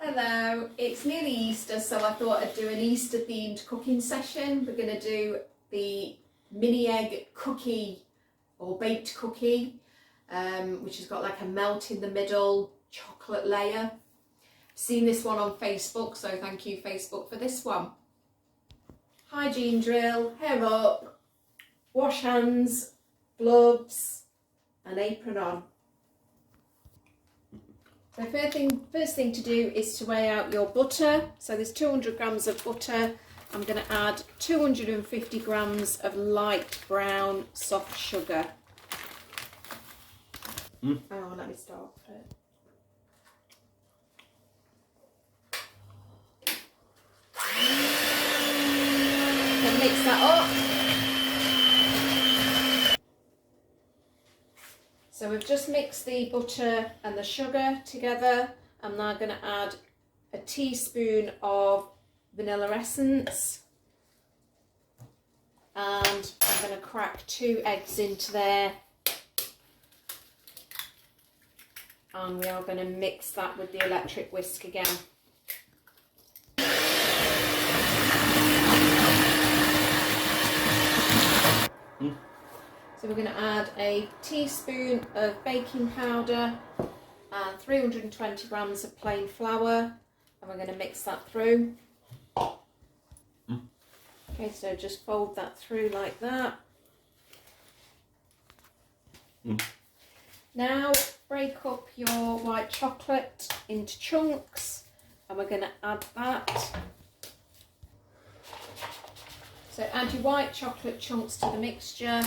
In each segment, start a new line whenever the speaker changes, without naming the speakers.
Hello, it's nearly Easter, so I thought I'd do an Easter themed cooking session. We're going to do the mini egg cookie or baked cookie, which has got like a melt in the middle chocolate layer. I've seen this one on Facebook, so thank you Facebook for this one. Hygiene drill, hair up, wash hands, gloves and apron on. So first thing to do is to weigh out your butter. So there's 200 grams of butter. I'm going to add 250 grams of light brown soft sugar. Oh, let me start it. Then mix that up. So we've just mixed the butter and the sugar together. I'm now going to add a teaspoon of vanilla essence. And I'm going to crack 2 eggs into there. And we are going to mix that with the electric whisk again. So we're going to add a teaspoon of baking powder and 320 grams of plain flour, and we're going to mix that through. Okay, so just fold that through like that. Now break up your white chocolate into chunks, and we're going to add that. So add your white chocolate chunks to the mixture.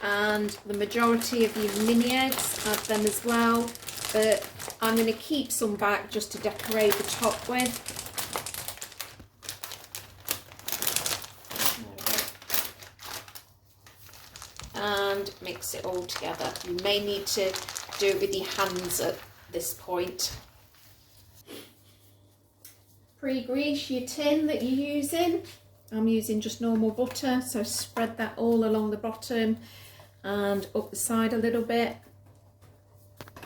And the majority of your mini eggs, add them as well, but I'm going to keep some back just to decorate the top with. And mix it all together. You may need to do it with your hands at this point. Pre-grease your tin that you're using. I'm using just normal butter, so spread that all along the bottom and up the side a little bit.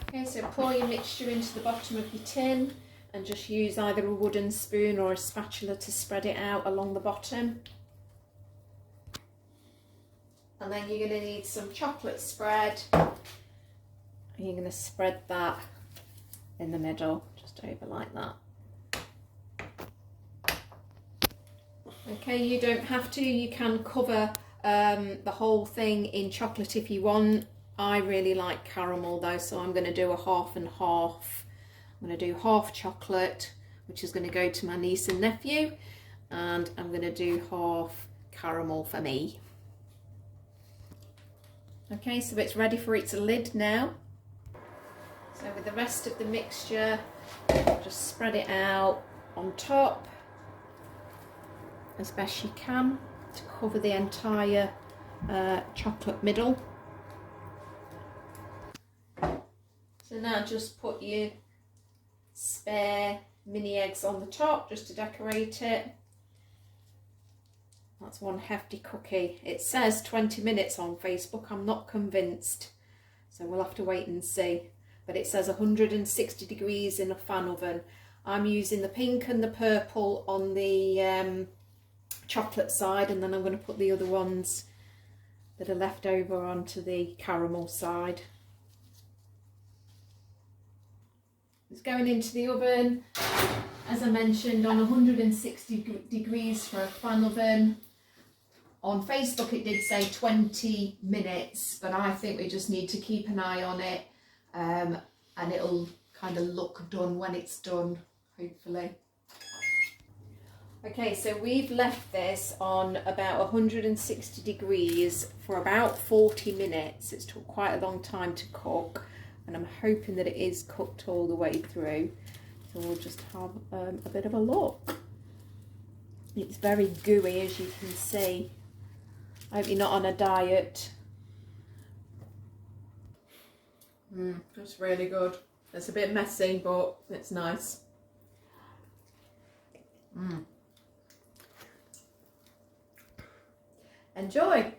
Okay, so pour your mixture into the bottom of your tin and just use either a wooden spoon or a spatula to spread it out along the bottom. And then you're going to need some chocolate spread. And you're going to spread that in the middle, just over like that. Okay, you don't have to, you can cover the whole thing in chocolate if you want. I really like caramel though, so I'm going to do a half and half. I'm going to do half chocolate, which is going to go to my niece and nephew, and I'm going to do half caramel for me. Okay, so it's ready for its lid now. So with the rest of the mixture, just spread it out on top as best you can to cover the entire chocolate middle. So now just put your spare mini eggs on the top just to decorate it. That's one hefty cookie. It says 20 minutes on Facebook. I'm not convinced, so we'll have to wait and see. But it says 160 degrees in a fan oven. I'm using the pink and the purple on the chocolate side, and then I'm going to put the other ones that are left over onto the caramel side. It's going into the oven, as I mentioned, on 160 degrees for a fan oven. On Facebook it did say 20 minutes, but I think we just need to keep an eye on it, and it'll kind of look done when it's done, hopefully. Okay, so we've left this on about 160 degrees for about 40 minutes. It's took quite a long time to cook, and I'm hoping that it is cooked all the way through. So we'll just have a bit of a look. It's very gooey, as you can see. I hope you're not on a diet. It's really good. It's a bit messy, but it's nice. Enjoy!